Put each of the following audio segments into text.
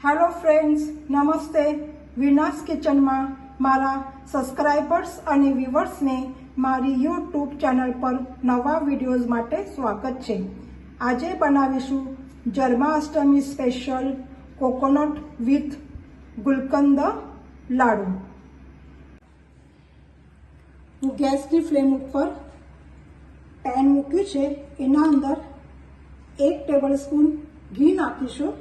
Hello friends, नमस्ते। विनाश kitchen में मारा सब्सक्राइबर्स और व्यूवर्स ने मारी यूट्यूब चैनल पर नवा वीडियोज माटे स्वागत है। आज बनावीशु जन्माष्टमी स्पेशल कोकोनट विथ गुलकंद लाडू। हूँ गैस की फ्लेम पर पेन मूक्यु छे। एना अंदर 1 टेबल स्पून घी नाखीशुं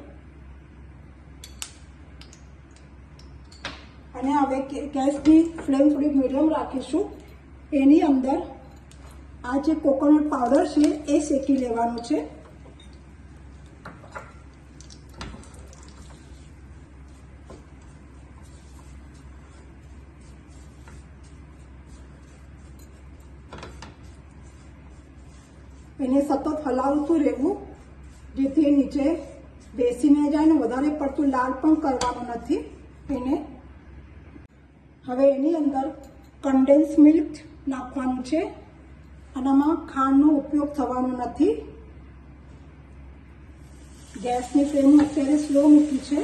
અને હવે ગેસની ફ્લેમ થોડી મીડિયમ રાખીશું। એની અંદર આ જે કોકોનટ પાવડર છે એ શેકી લેવાનો છે। એને સતત હલાવતું રહેવું જેથી નીચે બેસી ન જાય ને વધારે પડતું લાલ પણ કરવાનું નથી એને। હવે એની અંદર કન્ડેન્સ મિલ્ક નાખવાનું છે। આનામાં ખાંડનો ઉપયોગ થવાનો નથી। ગેસની ફ્લેમ અત્યારે સ્લો મૂકી છે।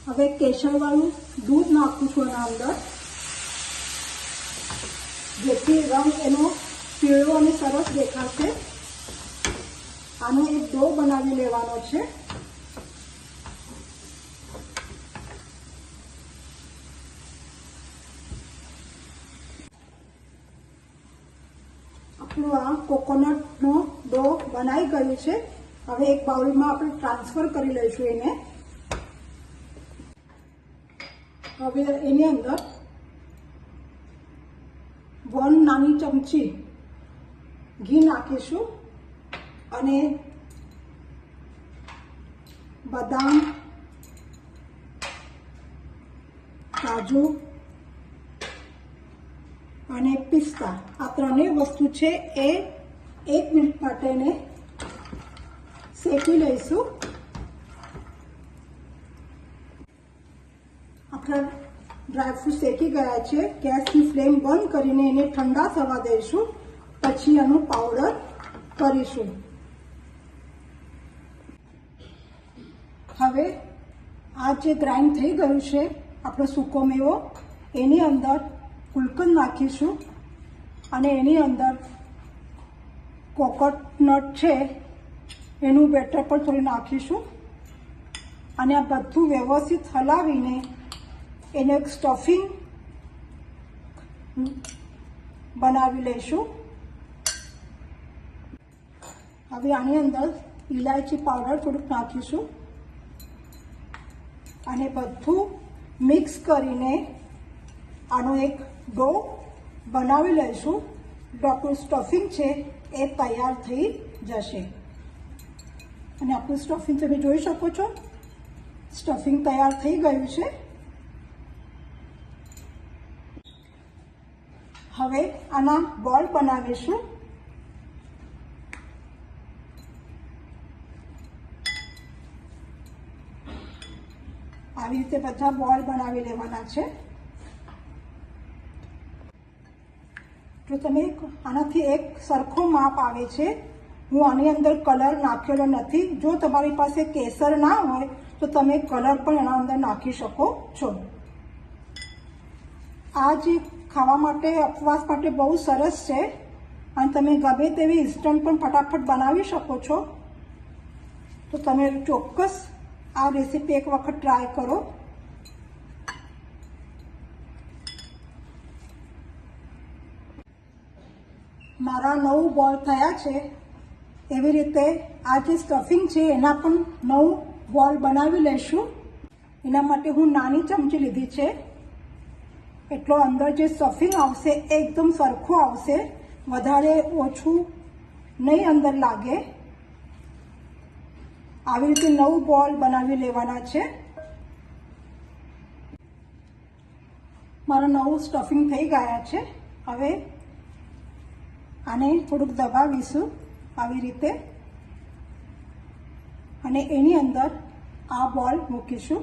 હવે કેસરવાળું દૂધ નાખું છું એના અંદર જેથી રંગ એનો પીળો અને સરસ દેખાશે। આનો એક ડો બનાવી લેવાનો છે। આપણું આ કોકોનટનો ડો બનાવી ગયું છે। હવે એક બાઉલમાં આપણે ટ્રાન્સફર કરી લઈશું એને। હવે એની અંદર 1 નાની ચમચી ઘી નાખીશું અને બદામ, કાજુ અને પિસ્તા આ ત્રણેય વસ્તુ છે એ 1 મિનિટ માટે એને શેકી લઈશું। આપણા ડ્રાયફ્રૂટ શેકી ગયા છે। ગેસની ફ્લેમ બંધ કરીને એને ઠંડા થવા દઈશું, પછી આનું પાવડર કરીશું। હવે આ જે ગ્રાઇન્ડ થઈ ગયું છે આપણો સૂકો મેવો એની અંદર ગુલકંદ નાખીશું અને એની અંદર કોકોનટ છે એનું બેટર પણ થોડું નાખીશું અને આ બધું વ્યવસ્થિત હલાવીને એને એક સ્ટફિંગ બનાવી લઈશું। હવે આની અંદર ઇલાયચી પાવડર થોડુંક નાખીશું અને બધું મિક્સ કરીને આનો એક ડો બનાવી લઈશું। આપણું સ્ટફિંગ છે એ તૈયાર થઈ જશે અને આપણું સ્ટફિંગ તમે જોઈ શકો છો, સ્ટફિંગ તૈયાર થઈ ગયું છે। હવે આના બોલ બનાવીશું। આવી રીતે બધા બોલ બનાવી લેવાના છે। જો તમે આનાથી એક સરખો માપ આવે છે। હું આની અંદર કલર નાખેલો નથી। જો તમારી પાસે કેસર ના હોય તો તમે કલર પણ એના અંદર નાખી શકો છો। આ જે ખાવા માટે ઉપવાસ માટે બહુ સરસ છે અને તમે ગમે તેવી ઇન્સ્ટન્ટ પણ ફટાફટ બનાવી શકો છો। તો તમે ચોક્કસ આ રેસીપી એક વખત ટ્રાય કરો। મારા 9 બોલ થયા છે। એવી રીતે આ જે સ્ટફિંગ છે એના પણ 9 બોલ બનાવી લઈશું। એના માટે હું નાની ચમચી લીધી છે। એટલો અંદર જે સ્ટફિંગ આવશે એકદમ સરખું આવશે, વધારે ઓછું નહીં અંદર લાગે। આવી રીતે 9 બોલ બનાવી લેવાના છે। મારા 9 સ્ટફિંગ થઈ ગયા છે। હવે આને થોડુંક દબાવીશું આવી રીતે અને એની અંદર આ બોલ મૂકીશું.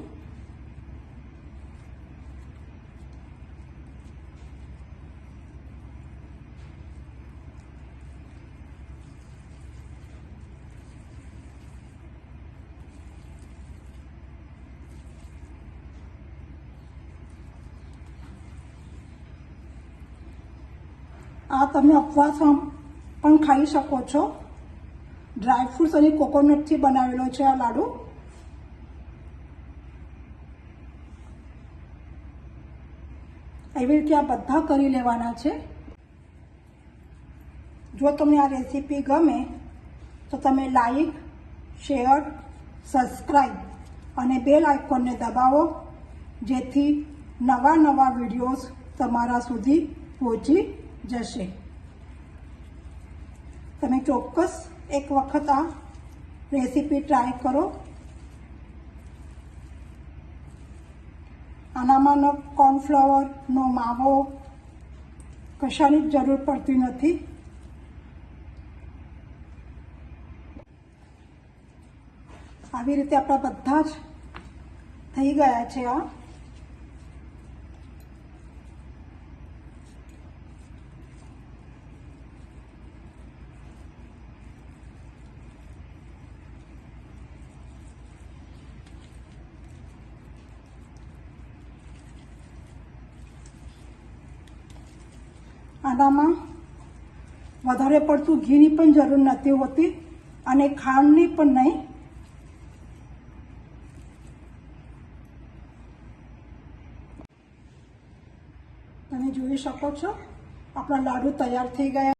આ તમે ઉપવાસમાં પણ ખાઈ શકો છો. ડ્રાયફ્રૂટ્સ અને કોકોનટથી બનાવેલો છે આ લાડુ. એવી રીતે આ બધા કરી લેવાના છે. જો તમને આ રેસીપી ગમે તો તમે લાઈક, શેર, સબસ્ક્રાઈબ અને બેલ આઇકોનને દબાવો, જેથી નવા વિડીયોઝ તમારા સુધી પહોંચી જશે. તમે ચોક્કસ એક વખત આ રેસીપી ટ્રાય કરો. આનામાં નો કોર્નફ્લાવર, નો માવો, કશાની જ જરૂર પડતી નથી. આવી રીતે આપણા બધા જ થઈ ગયા છે. આ આનામાં વધારે પડતું ઘીની પણ જરૂર નથી હોતી અને ખાંડની પણ નહીં. તમે જોઈ શકો છો આપણા લાડુ તૈયાર થઈ ગયા.